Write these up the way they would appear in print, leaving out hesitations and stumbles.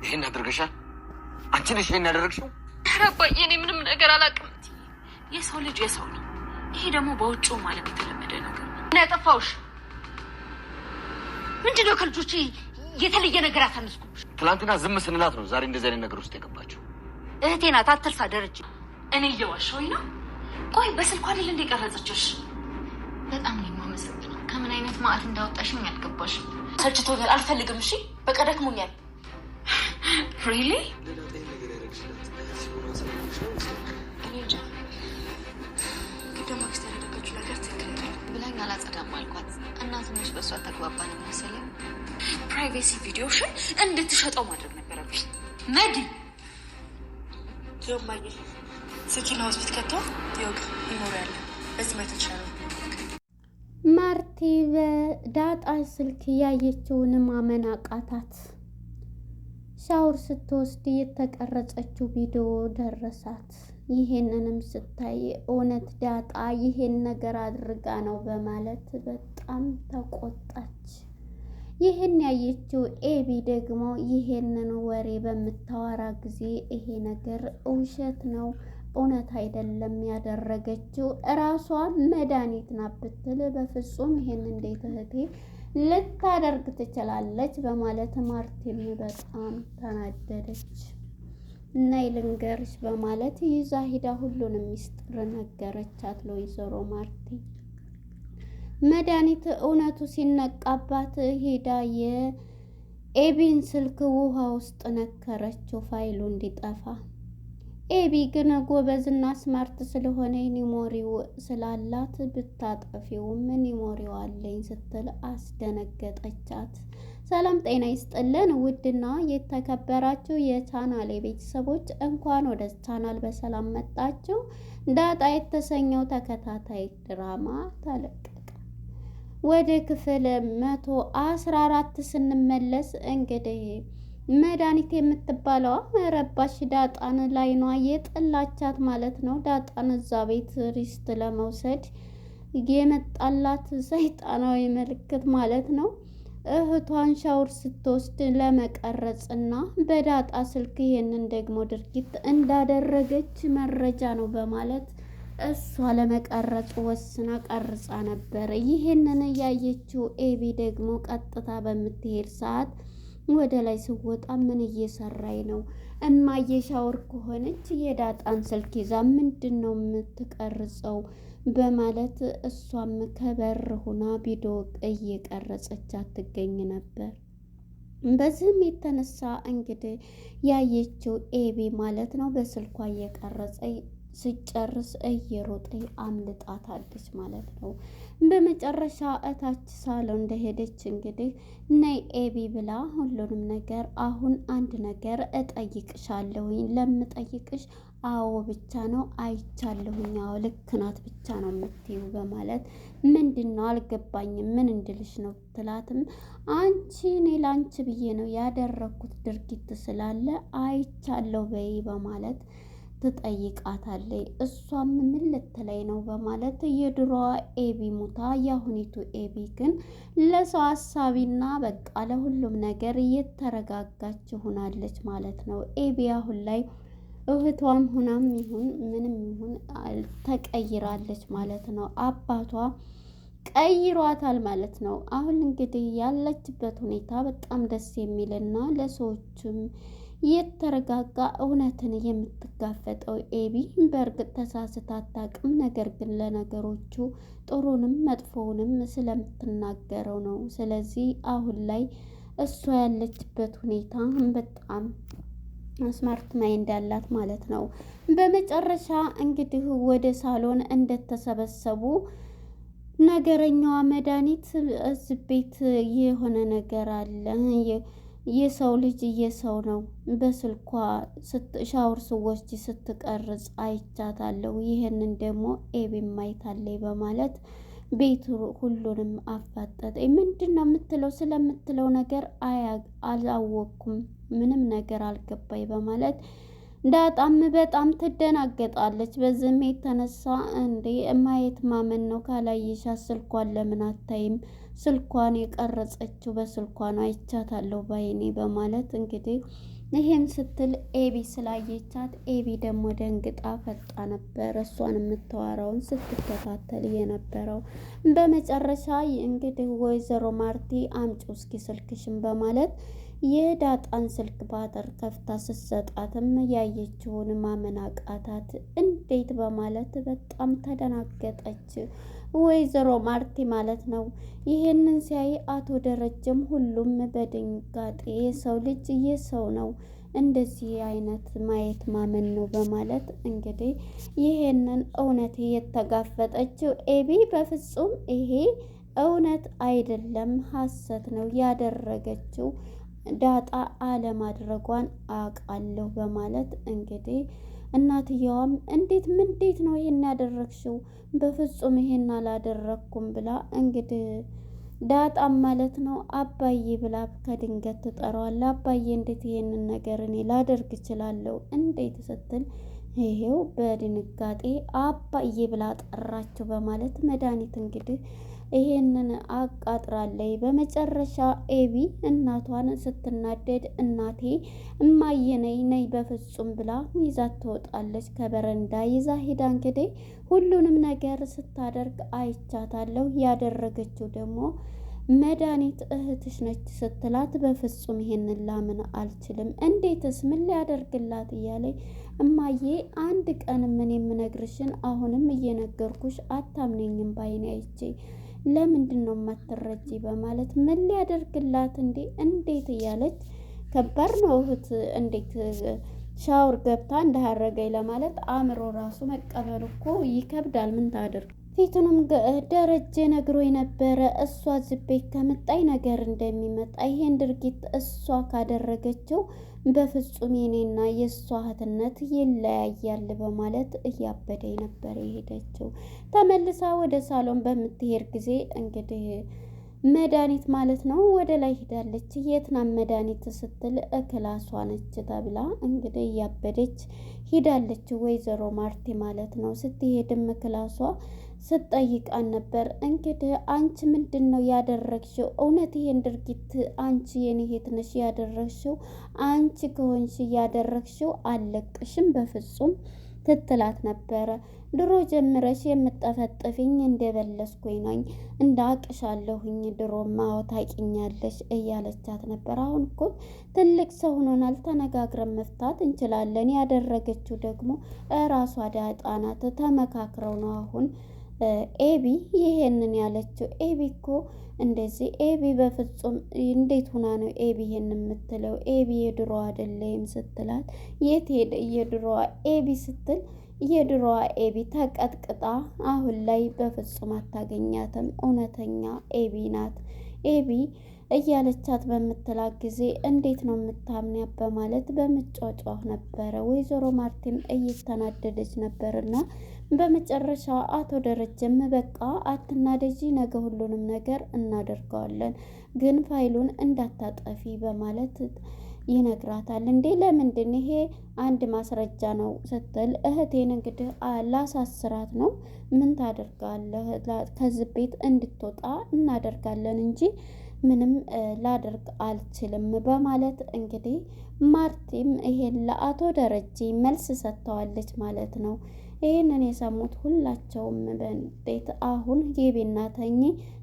ይሄን አድርገሻል? አንቺ ነሽ ይሄን ያደረግሽው? ኧረ አባዬ እኔ ምንም ነገር አላውቅም። የሰው ልጅ የሰው ነው። ይሄ ደግሞ በውጭው ማለት የተለመደ ነገር ነው። እና ያጠፋውሽ ምንድነው? ከልጆቼ የተለየ ነገር አታነስኩብሽ። ትላንትና ዝም ስንላት ነው ዛሬ እንደዚህ አይነት ነገር ውስጥ የገባችው። እህቴ ናት፣ አትርሳ። ደረጀ እኔ እየዋሸሁኝ ነው? ቆይ በስልኳ አይደል እንደ ቀረጸችሽ? በጣም ነው የማመሰግነው። ከምን አይነት ማዕት እንዳወጣሽኝ አልገባሽም። ሰልችቶኛል፣ አልፈልግም። እሺ በቃ ደክሞኛል። ሪሊ ብላኝ አላጸዳም አልኳት እና ትንሽ በሷ ተግባባን መሰለኝ። ፕራይቬሲ ቪዲዮሽን እንድትሸጠው ማድረግ ነበረብሽ። መዲ ጆማዬ ስኪና ሆስፒት ከተው ይወቅ ይኖራል። በዚህ ማየት ይችላል። ማርቲ በዳጣ ስልክ ያየችውን ማመን አቃታት። ሻወር ስትወስድ የተቀረጸችው ቪዲዮ ደረሳት። ይሄንንም ስታይ እውነት ዳጣ ይሄን ነገር አድርጋ ነው በማለት በጣም ተቆጣች። ይህን ያየችው ኤቢ ደግሞ ይሄንን ወሬ በምታወራ ጊዜ ይሄ ነገር ውሸት ነው፣ እውነት አይደለም ያደረገችው እራሷ መድኃኒት ናት ብትል በፍጹም ይሄን እንዴት እህቴ ልታደርግ ትችላለች በማለት ማርቲን በጣም ተናደደች። ነይ ልንገርሽ በማለት ይዛ ሂዳ ሁሉንም ሚስጥር ነገረቻት ለወይዘሮ ማርቲ። መድኃኒት እውነቱ ሲነቃባት ሄዳ የኤቢን ስልክ ውሃ ውስጥ ነከረችው ፋይሉ እንዲጠፋ። ኤቢ ግን ጎበዝና ስማርት ስለሆነ ኒሞሪው ስላላት ብታጠፊውም ኒሞሪው አለኝ ስትል አስደነገጠቻት። ሰላም ጤና ይስጥልን ውድና የተከበራችሁ የቻናሌ ቤተሰቦች እንኳን ወደ ቻናል በሰላም መጣችሁ። ዳጣ የተሰኘው ተከታታይ ድራማ ተለቀቀ። ወደ ክፍል 114 ስንመለስ እንግዲህ መድኃኒት የምትባለዋ ረባሽ ዳጣን ላይኗ የጠላቻት ማለት ነው። ዳጣን እዛ ቤት ሪስት ለመውሰድ የመጣላት ሰይጣናዊ ምልክት ማለት ነው። እህቷን ሻወር ስትወስድ ለመቀረጽ እና በዳጣ ስልክ ይሄንን ደግሞ ድርጊት እንዳደረገች መረጃ ነው በማለት እሷ ለመቀረጽ ወስና ቀርጻ ነበር። ይሄንን ያየችው ኤቢ ደግሞ ቀጥታ በምትሄድ ሰዓት ወደ ላይ ስወጣ ምን እየሰራይ ነው? እማዬ ሻወር ከሆነች የዳጣን ስልክ ይዛ ምንድን ነው የምትቀርጸው? በማለት እሷም ከበር ሁና ቪዲዮ እየቀረጸች ትገኝ ነበር። በዚህም የተነሳ እንግዲህ ያየችው ኤቢ ማለት ነው በስልኳ እየቀረጸ ስጨርስ እየሮጠ አምልጣታለች ማለት ነው። በመጨረሻ እታች ሳሎን እንደሄደች እንግዲህ ነይ ኤቢ ብላ ሁሉንም ነገር አሁን አንድ ነገር እጠይቅሻለሁኝ። ለምጠይቅሽ አዎ ብቻ ነው አይቻለሁኝ፣ አዎ ልክ ናት ብቻ ነው የምትይው በማለት ምንድን ነው አልገባኝም፣ ምን እንድልሽ ነው ትላትም አንቺ እኔ ላንቺ ብዬ ነው ያደረኩት ድርጊት ስላለ አይቻለሁ በይ በማለት ትጠይቃታለች። እሷም ምን ልትለይ ነው በማለት የድሮዋ ኤቢ ሙታ የአሁኒቱ ኤቢ ግን ለሰው አሳቢና በቃ ለሁሉም ነገር እየተረጋጋች ሆናለች ማለት ነው። ኤቢ አሁን ላይ እህቷም ሁናም ይሁን ምንም ይሁን ተቀይራለች ማለት ነው። አባቷ ቀይሯታል ማለት ነው። አሁን እንግዲህ ያለችበት ሁኔታ በጣም ደስ የሚልና ለሰዎችም የተረጋጋ እውነትን የምትጋፈጠው ኤቢ በእርግጥ ተሳስታ አታውቅም። ነገር ግን ለነገሮቹ ጥሩንም መጥፎውንም ስለምትናገረው ነው። ስለዚህ አሁን ላይ እሷ ያለችበት ሁኔታ በጣም ስማርት ማይንድ ያላት ማለት ነው። በመጨረሻ እንግዲህ ወደ ሳሎን እንደተሰበሰቡ ነገረኛዋ መድኃኒት እዚህ ቤት የሆነ ነገር አለ፣ የሰው ልጅ የሰው ነው፣ በስልኳ ሻወር ስወስድ ስትቀርጽ አይቻታለሁ፣ ይህንን ደግሞ ኤቢም አይታለች በማለት ቤቱ ሁሉንም አፋጠጠ። ምንድን ነው የምትለው? ስለምትለው ነገር አላወቅኩም፣ ምንም ነገር አልገባኝ በማለት ዳጣም በጣም ትደናገጣለች። በዚህም የተነሳ እንዴ ማየት ማመን ነው፣ ካላየሻት ስልኳን ለምን አታይም? ስልኳን የቀረጸችው በስልኳ ነው አይቻታለሁ ባይኔ በማለት እንግዲህ ይሄም ስትል ኤቢ ስላየቻት ኤቢ ደግሞ ደንግጣ ፈጣ ነበር እሷን የምታወራውን ስትከታተል የነበረው። በመጨረሻ እንግዲህ ወይዘሮ ማርቲ አምጪው እስኪ ስልክሽን በማለት የዳጣን ስልክ ባተር ከፍታ ስትሰጣትም ያየችውን ማመን አቃታት። እንዴት በማለት በጣም ተደናገጠች ወይዘሮ ማርቲ ማለት ነው። ይሄንን ሲያይ አቶ ደረጀም ሁሉም በድንጋጤ የሰው ልጅ የሰው ነው እንደዚህ አይነት ማየት ማመን ነው በማለት እንግዲህ ይሄንን እውነት የተጋፈጠችው ኤቢ በፍጹም ይሄ እውነት አይደለም ሐሰት ነው ያደረገችው ዳጣ አለማድረጓን አውቃለሁ በማለት እንግዲህ እናትየዋም እንዴት ነው ይሄን ያደረግሽው? በፍጹም ይሄን አላደረኩም ብላ እንግዲህ ዳጣም ማለት ነው አባዬ ብላ ከድንገት ትጠራዋለች። አባዬ እንዴት ይሄንን ነገር እኔ ላደርግ እችላለሁ እንዴት ስትል ይሄው በድንጋጤ አባዬ ብላ ጠራችው በማለት መድኃኒት እንግዲህ ይሄንን አቃጥራለይ። በመጨረሻ ኤቢ እናቷን ስትናደድ እናቴ እማዬ ነይ በፍጹም ብላ ይዛት ትወጣለች። ከበረንዳ ይዛ ሄዳ እንግዲህ ሁሉንም ነገር ስታደርግ አይቻታለሁ። ያደረገችው ደግሞ መድኃኒት እህትሽ ነች ስትላት በፍጹም ይሄንን ላምን አልችልም። እንዴትስ ምን ሊያደርግላት እያለኝ እማዬ አንድ ቀን ምን የምነግርሽን አሁንም እየነገርኩሽ አታምነኝም ባይኔ አይቼ ለምንድን ነው የማትረጂ በማለት ምን ሊያደርግላት እንዴት እያለች ከባድ ነው እህት እንዴት ሻወር ገብታ እንዳያረገኝ ለማለት አእምሮ ራሱ መቀበል እኮ ይከብዳል። ምን ታደርግ ፊቱንም ደረጀ ነግሮኝ ነበረ እሷ ዝቤት ከመጣኝ ነገር እንደሚመጣ ይሄን ድርጊት እሷ ካደረገችው በፍጹም የኔና የእሷ እህትነት ይለያያል በማለት እያበደኝ ነበር የሄደችው። ተመልሳ ወደ ሳሎን በምትሄድ ጊዜ እንግዲህ መድኃኒት ማለት ነው ወደ ላይ ሄዳለች። የትናም መድኃኒት ስትል ክላሷ ነች ተብላ እንግዲህ እያበደች ሄዳለች ወይዘሮ ማርቲ ማለት ነው። ስትሄድም ክላሷ ስትጠይቃን ነበር እንግዲህ አንቺ ምንድን ነው ያደረግሽው? እውነት ይሄን ድርጊት አንቺ የኔ እህት ነሽ ያደረግሽው? አንቺ ከሆንሽ ያደረግሽው አልለቅሽም በፍጹም ትትላት ነበረ። ድሮ ጀምረሽ የምጠፈጥፊኝ እንደበለስኩኝ ነኝ እንዳቅሻለሁኝ ድሮማ ታውቂኛለሽ እያለቻት ነበር። አሁን እኮ ትልቅ ሰው ሆኖናል፣ ተነጋግረን መፍታት እንችላለን። ያደረገችው ደግሞ እራሷ ዳጣ ናት። ተመካክረው ነው አሁን ኤቢ ይሄንን ያለችው። ኤቢ እኮ እንደዚህ ኤቢ በፍጹም እንዴት ሆና ነው ኤቢ ይሄን የምትለው? ኤቢ የድሮ አይደለም ስትላት የት ሄደ የድሮዋ ኤቢ ስትል የድሮዋ ኤቢ ተቀጥቅጣ አሁን ላይ በፍጹም አታገኛትም። እውነተኛ ኤቢ ናት ኤቢ እያለቻት በምትላት ጊዜ እንዴት ነው የምታምኒያ በማለት በምጫጫህ ነበረ። ወይዘሮ ማርቲም እየተናደደች ነበርና በመጨረሻ አቶ ደረጀም በቃ አትናደጂ፣ ነገ ሁሉንም ነገር እናደርገዋለን፣ ግን ፋይሉን እንዳታጠፊ በማለት ይነግራታል። እንዴ ለምንድን ይሄ አንድ ማስረጃ ነው ስትል እህቴን እንግዲህ ላሳስራት ነው ምን ታደርጋለህ? ከዚህ ቤት እንድትወጣ እናደርጋለን እንጂ ምንም ላደርግ አልችልም በማለት እንግዲህ ማርቲም ይሄን ለአቶ ደረጀ መልስ ሰጥተዋለች ማለት ነው። ይህንን የሰሙት ሁላቸውም በንዴት አሁን ግቢና ተኚ፣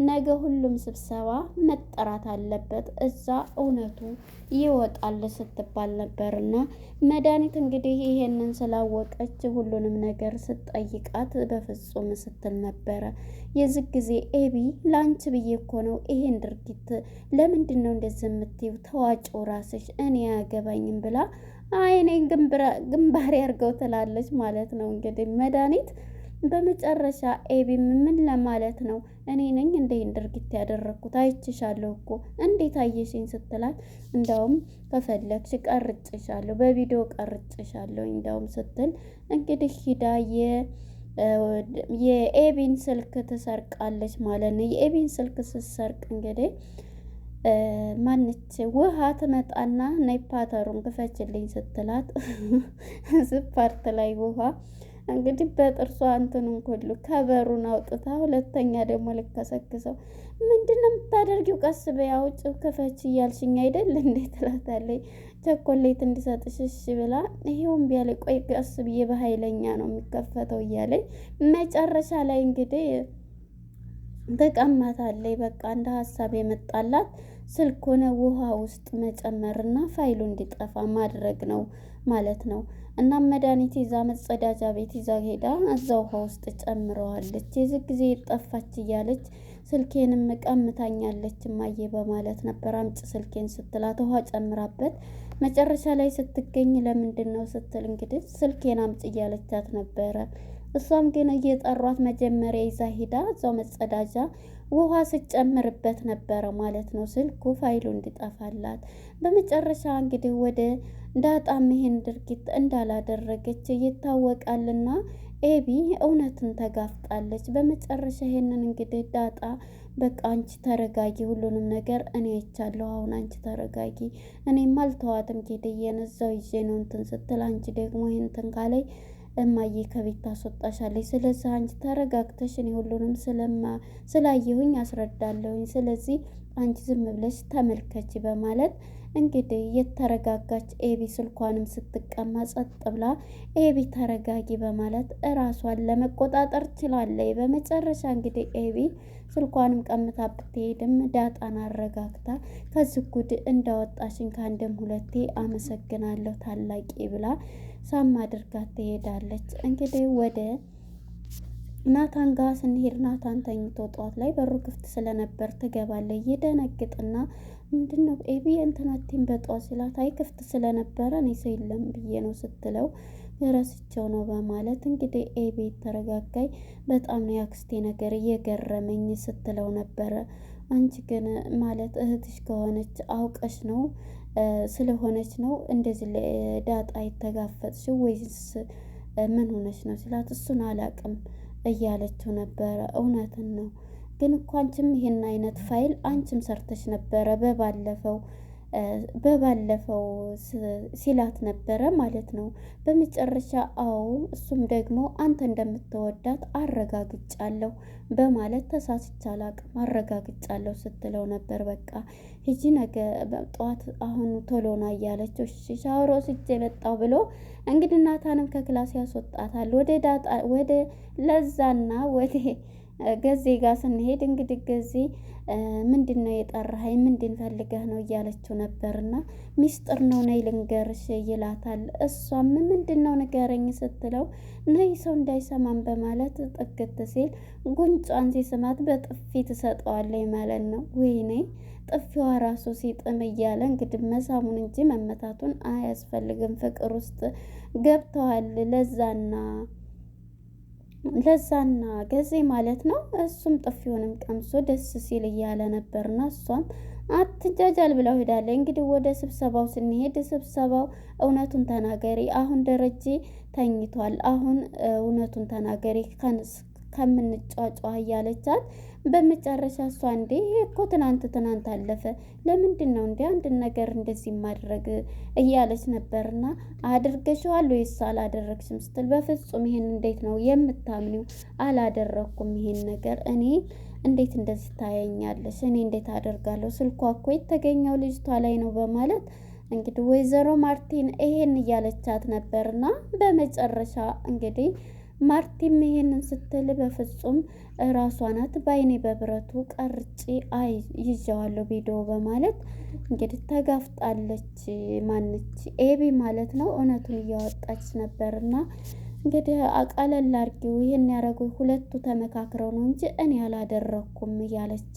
ነገ ሁሉም ስብሰባ መጠራት አለበት፣ እዛ እውነቱ ይወጣል ስትባል ነበርና መድኃኒት እንግዲህ ይሄንን ስላወቀች ሁሉንም ነገር ስትጠይቃት በፍጹም ስትል ነበረ። የዚህ ጊዜ ኤቢ ላንቺ ብዬ እኮ ነው ይሄን ድርጊት ለምንድን ነው እንደዚህ የምትይው? ተዋጭው ራስሽ እኔ አያገባኝም ብላ አይኔን ግንባሬ አድርገው ትላለች ማለት ነው። እንግዲህ መድኃኒት በመጨረሻ ኤቢም ምን ለማለት ነው እኔ ነኝ እንደይን ድርጊት ያደረግኩት አይችሻለሁ እኮ እንዴት አየሽኝ ስትላት እንደውም ከፈለግሽ ቀርጭሻለሁ በቪዲዮ ቀርጭሻለሁ እንደውም ስትል እንግዲህ ሂዳ የኤቢን ስልክ ትሰርቃለች ማለት ነው። የኤቢን ስልክ ስትሰርቅ እንግዲህ ማንች ውሃ ትመጣና ነይ ፓተሩን ክፈችልኝ ስትላት ዝፓርት ላይ ውሃ እንግዲህ በጥርሷ እንትኑን ሁሉ ከበሩን አውጥታ ሁለተኛ ደግሞ ልከሰክሰው ምንድን ነው የምታደርጊው? ቀስ በይ አውጪ ክፈች እያልሽኝ አይደል እንዴ ትላታለች። ቸኮሌት እንዲሰጥሽ እሺ ብላ ይሄው እምቢ አለኝ። ቆይ ቀስ ብዬ በኃይለኛ ነው የሚከፈተው እያለኝ መጨረሻ ላይ እንግዲህ ተቀማታለች። በቃ እንደ ሀሳብ የመጣላት ስልኩን ውሃ ውስጥ መጨመርና ፋይሉ እንዲጠፋ ማድረግ ነው ማለት ነው። እና መድኃኒት ይዛ መጸዳጃ ቤት ይዛ ሄዳ እዛ ውሃ ውስጥ ጨምረዋለች። የዚህ ጊዜ ጠፋች እያለች ስልኬንም ቀምታኛለች እማዬ በማለት ነበር አምጭ ስልኬን ስትላት ውሃ ጨምራበት መጨረሻ ላይ ስትገኝ ለምንድን ነው ስትል እንግዲህ ስልኬን አምጭ እያለቻት ነበረ። እሷም ግን እየጠሯት መጀመሪያ ይዛ ሂዳ እዛው መጸዳጃ ውሃ ስጨምርበት ነበረ ማለት ነው ስልኩ ፋይሉ እንዲጠፋላት። በመጨረሻ እንግዲህ ወደ ዳጣም ይሄን ድርጊት እንዳላደረገች ይታወቃልና ኤቢ እውነትን ተጋፍጣለች። በመጨረሻ ይሄንን እንግዲህ ዳጣ በቃ አንቺ ተረጋጊ፣ ሁሉንም ነገር እኔ አይቻለሁ፣ አሁን አንቺ ተረጋጊ፣ እኔም አልተዋትም ጌድዬን እዛው ይዤ ነው እንትን ስትል አንቺ ደግሞ ይሄንትን ካለይ እማዬ ከቤት ታስወጣሻለች። ስለዚህ አንቺ ተረጋግተሽ እኔ ሁሉንም ስላየሁኝ አስረዳለሁኝ። ስለዚህ አንቺ ዝም ብለሽ ተመልከች በማለት እንግዲህ የተረጋጋች ኤቢ ስልኳንም ስትቀማ ጸጥ ብላ ኤቢ ተረጋጊ በማለት እራሷን ለመቆጣጠር ችላለች። በመጨረሻ እንግዲህ ኤቢ ስልኳንም ቀምታ ብትሄድም ዳጣን አረጋግታ ከዚህ ጉድ እንዳወጣሽኝ ከአንድም ሁለቴ አመሰግናለሁ ታላቂ ብላ ሳም አድርጋት ትሄዳለች። እንግዲህ ወደ ናታን ጋር ስንሄድ ናታን ተኝቶ ጠዋት ላይ በሩ ክፍት ስለነበር ትገባለች። ይደነግጥና ምንድነው ኤቢ እንትናቴን በጠዋት ሲላት አይ ክፍት ስለነበረ እኔ ሰው የለም ብዬ ነው ስትለው የረስቸው ነው በማለት እንግዲህ ኤቢ ተረጋጋይ። በጣም ነው ያክስቴ ነገር እየገረመኝ ስትለው ነበረ። አንቺ ግን ማለት እህትሽ ከሆነች አውቀሽ ነው ስለሆነች ነው እንደዚህ ለዳጣ የተጋፈጥሽው ወይስ ምን ሆነች ነው ሲላት እሱን አላቅም እያለችው ነበረ። እውነትን ነው ግን እኮ አንቺም ይሄን አይነት ፋይል አንቺም ሰርተሽ ነበረ በባለፈው ሲላት ነበረ ማለት ነው። በመጨረሻ አዎ እሱም ደግሞ አንተ እንደምትወዳት አረጋግጫለሁ በማለት ተሳስቻ አላቅም አረጋግጫለሁ ስትለው ነበር። በቃ ሂጂ ነገ ጠዋት አሁን ቶሎና እያለችው እሺ ሻወር ወስጄ መጣሁ ብሎ እንግዲህ ናታንም ከክላስ ያስወጣታል። ወደ ዳጣ ወደ ለዛና ወደ ገዜ ጋር ስንሄድ እንግዲህ ገዜ ምንድን ነው የጠራኸኝ? ምንድን ፈልገህ ነው እያለችው ነበርና ሚስጥር ነው ነይ ልንገርሽ ይላታል። እሷም ምንድን ነው ንገረኝ ስትለው ነይ ሰው እንዳይሰማን በማለት ጥግት ሲል ጉንጯን ሲስማት በጥፊ ትሰጠዋለች ማለት ነው። ወይኔ ጥፊዋ ራሱ ሲጥም እያለ እንግዲህ መሳሙን እንጂ መመታቱን አያስፈልግም። ፍቅር ውስጥ ገብተዋል ለዛና ገዜ ማለት ነው። እሱም ጥፊውንም ቀምሶ ደስ ሲል እያለ ነበርና እሷም አትጃጃል ብለው ሄዳለች። እንግዲህ ወደ ስብሰባው ስንሄድ ስብሰባው እውነቱን ተናገሪ፣ አሁን ደረጀ ተኝቷል፣ አሁን እውነቱን ተናገሪ ከምንጫጫ እያለቻት በመጨረሻ እሷ እንዴ እኮ ትናንት አለፈ ለምንድን ነው እንዴ አንድ ነገር እንደዚህ ማድረግ እያለች ነበርና አድርገሽዋል ወይስ አላደረግሽም ስትል በፍጹም ይሄን እንዴት ነው የምታምኒው? አላደረኩም ይሄን ነገር እኔ እንዴት እንደዚህ ታየኛለሽ? እኔ እንዴት አደርጋለሁ? ስልኳ እኮ የተገኘው ልጅቷ ላይ ነው በማለት እንግዲህ ወይዘሮ ማርቲን ይሄን እያለቻት ነበርና በመጨረሻ እንግዲህ ማርቲም ይሄንን ስትል በፍጹም ራሷ ናት በአይኔ በብረቱ ቀርጬ ይዤዋለሁ ቪዲዮ በማለት እንግዲህ ተጋፍጣለች። ማነች ኤቢ ማለት ነው። እውነቱን እያወጣች ነበርና እንግዲህ አቃለል አድርጊው ይሄን ያደረጉ ሁለቱ ተመካክረው ነው እንጂ እኔ አላደረኩም እያለች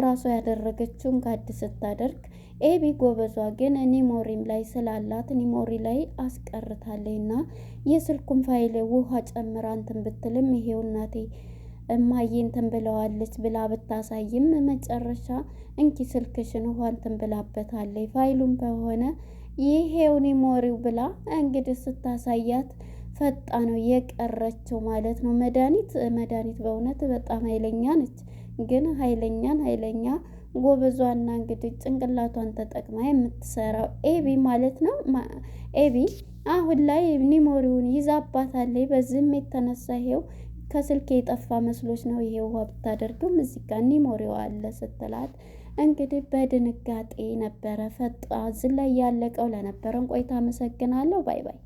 ራሷ ያደረገችውን ጋድ ስታደርግ ኤቢ ጎበዟ ግን ኒሞሪም ላይ ስላላት ኒሞሪ ላይ አስቀርታለችና የስልኩን ፋይል ውሃ ጨምራ እንትን ብትልም ይሄው እናቴ እማዬ እንትን ብለዋለች ብላ ብታሳይም መጨረሻ እንኪ ስልክሽን ውሃ እንትን ብላበታለች ፋይሉም በሆነ ይሄው ኒሞሪው ብላ እንግዲህ ስታሳያት ፈጣ ነው የቀረችው ማለት ነው። መድኃኒት በእውነት በጣም ኃይለኛ ነች። ግን ኃይለኛ ጎበዟና እንግዲህ ጭንቅላቷን ተጠቅማ የምትሰራው ኤቢ ማለት ነው። ኤቢ አሁን ላይ ኒሞሪውን ይዛባታለች። በዚህም የተነሳ ይሄው ከስልክ የጠፋ መስሎች ነው ይሄ ውሃ ብታደርግም እዚህ ጋር ኒሞሪው አለ ስትላት እንግዲህ በድንጋጤ ነበረ ፈጣ ዝላይ ያለቀው። ለነበረን ቆይታ አመሰግናለሁ። ባይ ባይ።